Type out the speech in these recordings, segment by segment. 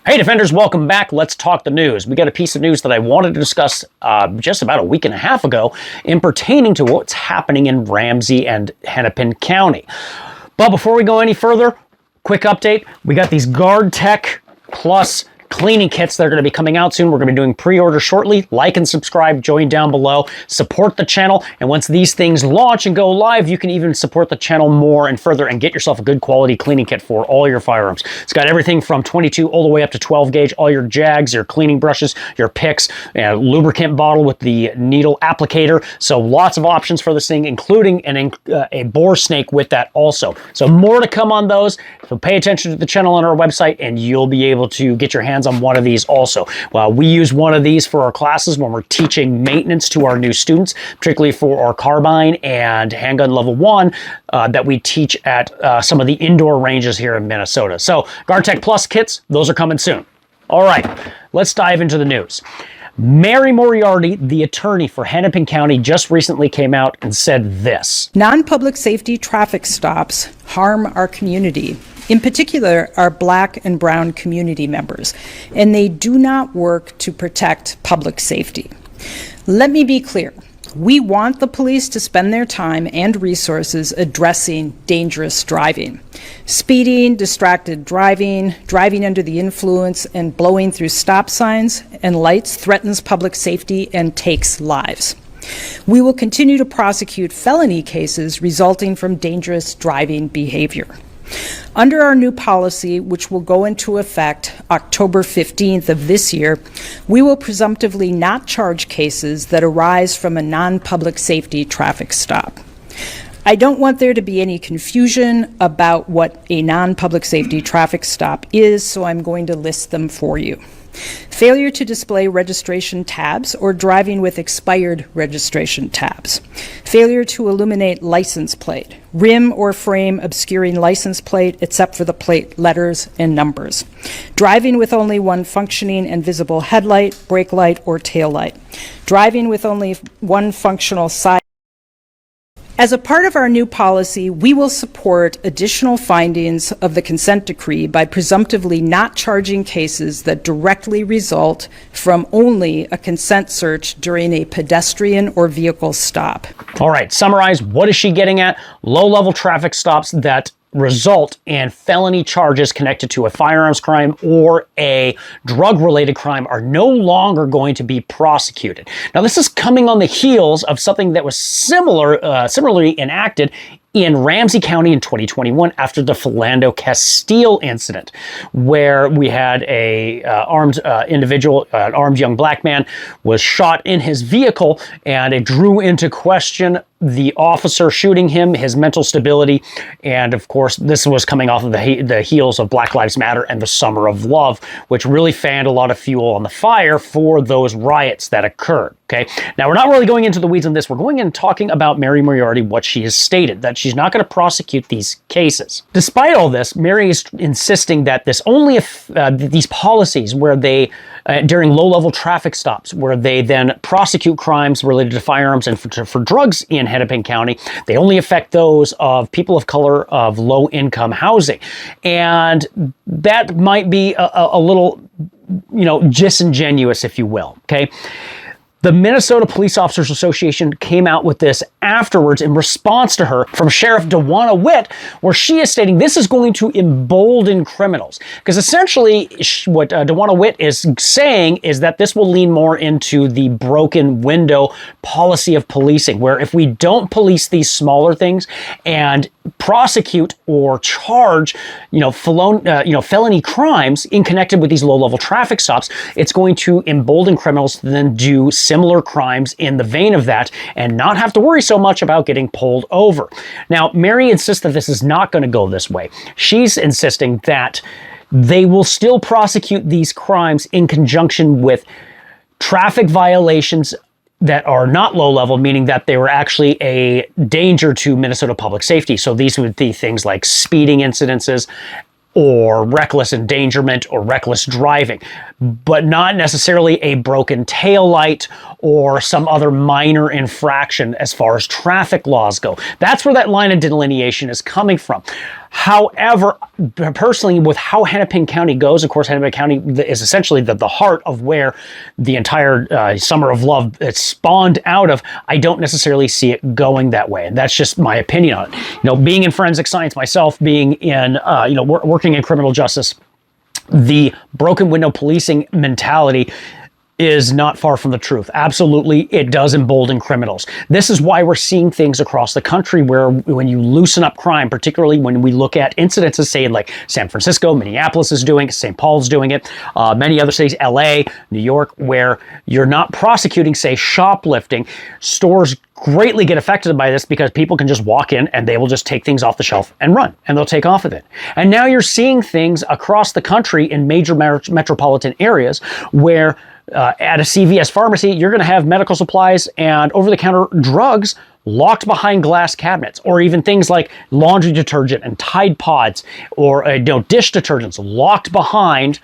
Hey Defenders, welcome back. Let's talk the news. We got a piece of news that I wanted to discuss just about a week and a half ago in pertaining to what's happening in Ramsey and Hennepin County. But before we go any further, quick update. We got these Guard Tech Plus cleaning kits that are going to be coming out soon. We're going to be doing pre-order shortly. Like and subscribe, join down below, support the channel, and once these things launch and go live, you can even support the channel more and further and get yourself a good quality cleaning kit for all your firearms. It's got everything from 22 all the way up to 12 gauge, all your jags, your cleaning brushes, your picks, a lubricant bottle with the needle applicator. So lots of options for this thing, including a bore snake with that also. So more to come on those. So pay attention to the channel on our website and you'll be able to get your hands on one of these also. Well, we use one of these for our classes when we're teaching maintenance to our new students, particularly for our carbine and handgun level 1 that we teach at some of the indoor ranges here in Minnesota. So Guard Tech Plus kits, those are coming soon. All right, let's dive into the news. Mary Moriarty, the attorney for Hennepin County, just recently came out and said this. Non-public safety traffic stops harm our community, in particular our Black and Brown community members, and they do not work to protect public safety. Let me be clear. We want the police to spend their time and resources addressing dangerous driving. Speeding, distracted driving, driving under the influence, and blowing through stop signs and lights threatens public safety and takes lives. We will continue to prosecute felony cases resulting from dangerous driving behavior. Under our new policy, which will go into effect October 15th of this year, we will presumptively not charge cases that arise from a non-public safety traffic stop. I don't want there to be any confusion about what a non-public safety traffic stop is, so I'm going to list them for you. Failure to display registration tabs or driving with expired registration tabs. Failure to illuminate license plate. Rim or frame obscuring license plate except for the plate letters and numbers. Driving with only one functioning and visible headlight, brake light, or tail light. Driving with only one functional side. As a part of our new policy, we will support additional findings of the consent decree by presumptively not charging cases that directly result from only a consent search during a pedestrian or vehicle stop. All right, summarize, what is she getting at? Low-level traffic stops that result in felony charges connected to a firearms crime or a drug-related crime are no longer going to be prosecuted. Now, this is coming on the heels of something that was similarly enacted in Ramsey County in 2021 after the Philando Castile incident, where we had a armed individual, an armed young black man, was shot in his vehicle, and it drew into question the officer shooting him, his mental stability, and of course, this was coming off of the heels of Black Lives Matter and the Summer of Love, which really fanned a lot of fuel on the fire for those riots that occurred. Okay, now we're not really going into the weeds on this. We're going in and talking about Mary Moriarty, what she has stated, that she's not going to prosecute these cases. Despite all this, Mary is insisting that this only these policies where they, during low-level traffic stops, where they then prosecute crimes related to firearms and for drugs in Hennepin County, they only affect those of people of color, of low-income housing. And that might be a little, disingenuous, if you will, okay? The Minnesota Police Officers Association came out with this afterwards in response to her from Sheriff DeWanna Witt, where she is stating this is going to embolden criminals. Because essentially what DeWanna Witt is saying is that this will lean more into the broken window policy of policing, where if we don't police these smaller things and prosecute or charge, felony crimes in connected with these low-level traffic stops, it's going to embolden criminals to then do similar crimes in the vein of that and not have to worry so much about getting pulled over. Now, Mary insists that this is not going to go this way. She's insisting that they will still prosecute these crimes in conjunction with traffic violations that are not low level, meaning that they were actually a danger to Minnesota public safety. So these would be things like speeding incidences or reckless endangerment or reckless driving, but not necessarily a broken taillight or some other minor infraction as far as traffic laws go. That's where that line of delineation is coming from. However, personally, with how Hennepin County goes, of course, Hennepin County is essentially the heart of where the entire Summer of Love spawned out of. I don't necessarily see it going that way, and that's just my opinion on it. Being in forensic science myself, being in working in criminal justice, the broken window policing mentality is not far from the truth. Absolutely, it does embolden criminals. This is why we're seeing things across the country where when you loosen up crime, particularly when we look at incidences, say like San Francisco, Minneapolis is doing it, St. Paul's doing it, many other cities, LA, New York, where you're not prosecuting, say, shoplifting, stores greatly get affected by this because people can just walk in and they will just take things off the shelf and run, and they'll take off with it. And now you're seeing things across the country in major metropolitan areas where at a CVS pharmacy, you're going to have medical supplies and over-the-counter drugs locked behind glass cabinets, or even things like laundry detergent and Tide Pods or dish detergents locked behind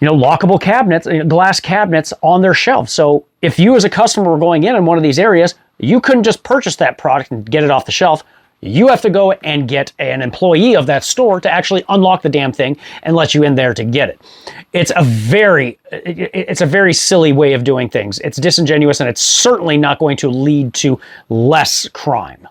lockable cabinets, glass cabinets on their shelves. So if you as a customer were going in one of these areas, you couldn't just purchase that product and get it off the shelf. You have to go and get an employee of that store to actually unlock the damn thing and let you in there to get it. It's a very silly way of doing things. It's disingenuous, and it's certainly not going to lead to less crime.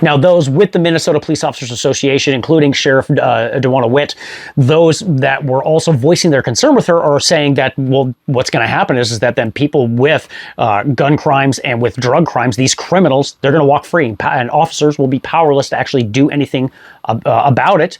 Now, those with the Minnesota Police Officers Association, including Sheriff DeWanna Witt, those that were also voicing their concern with her are saying that, well, what's going to happen is that then people with gun crimes and with drug crimes, these criminals, they're going to walk free, and officers will be powerless to actually do anything about it.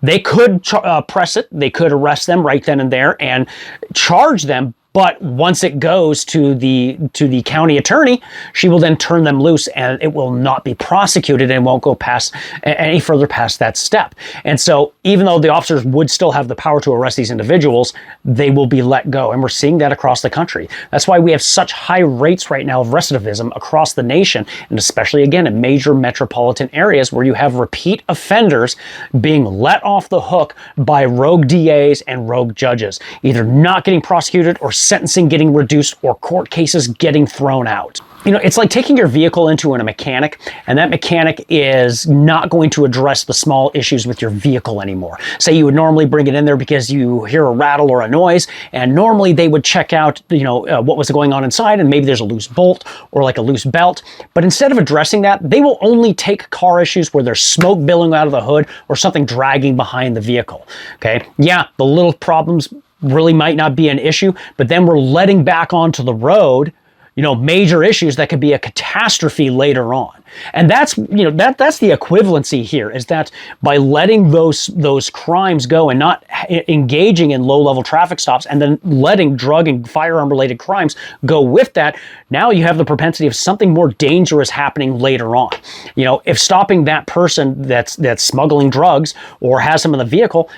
They could press it. They could arrest them right then and there and charge them. But once it goes to the county attorney, she will then turn them loose, and it will not be prosecuted and won't go past any further past that step. And so even though the officers would still have the power to arrest these individuals, they will be let go. And we're seeing that across the country. That's why we have such high rates right now of recidivism across the nation, and especially, again, in major metropolitan areas where you have repeat offenders being let off the hook by rogue DAs and rogue judges, either not getting prosecuted or sentencing getting reduced or court cases getting thrown out. It's like taking your vehicle into a mechanic, and that mechanic is not going to address the small issues with your vehicle anymore. Say you would normally bring it in there because you hear a rattle or a noise, and normally they would check out, what was going on inside, and maybe there's a loose bolt or like a loose belt. But instead of addressing that, they will only take car issues where there's smoke billowing out of the hood or something dragging behind the vehicle. Okay. Yeah, the little problems really might not be an issue, but then we're letting back onto the road, major issues that could be a catastrophe later on. And that's the equivalency here, is that by letting those crimes go and not engaging in low-level traffic stops and then letting drug and firearm-related crimes go with that, now you have the propensity of something more dangerous happening later on. If stopping that person that's smuggling drugs or has them in the vehicle,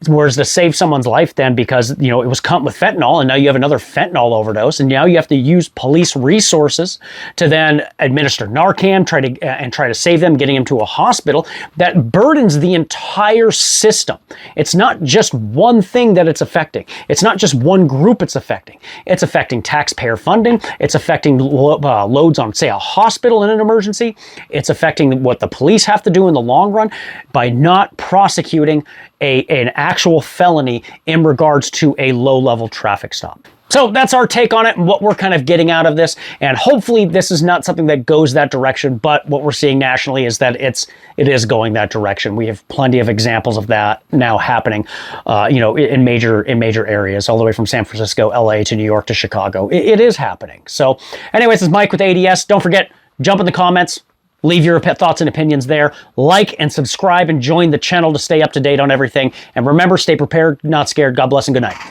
whereas to save someone's life then because, it was cut with fentanyl, and now you have another fentanyl overdose, and now you have to use police resources to then administer Narcan, try to save them, getting them to a hospital. That burdens the entire system. It's not just one thing that it's affecting. It's not just one group it's affecting. It's affecting taxpayer funding. It's affecting loads on, say, a hospital in an emergency. It's affecting what the police have to do in the long run by not prosecuting an actual felony in regards to a low-level traffic stop. So that's our take on it and what we're kind of getting out of this. And hopefully this is not something that goes that direction, but what we're seeing nationally is that it is going that direction. We have plenty of examples of that now happening, in major areas, all the way from San Francisco, LA to New York to Chicago. It is happening. So anyways, this is Mike with ADS. Don't forget, jump in the comments. Leave your thoughts and opinions there. Like and subscribe and join the channel to stay up to date on everything. And remember, stay prepared, not scared. God bless and good night.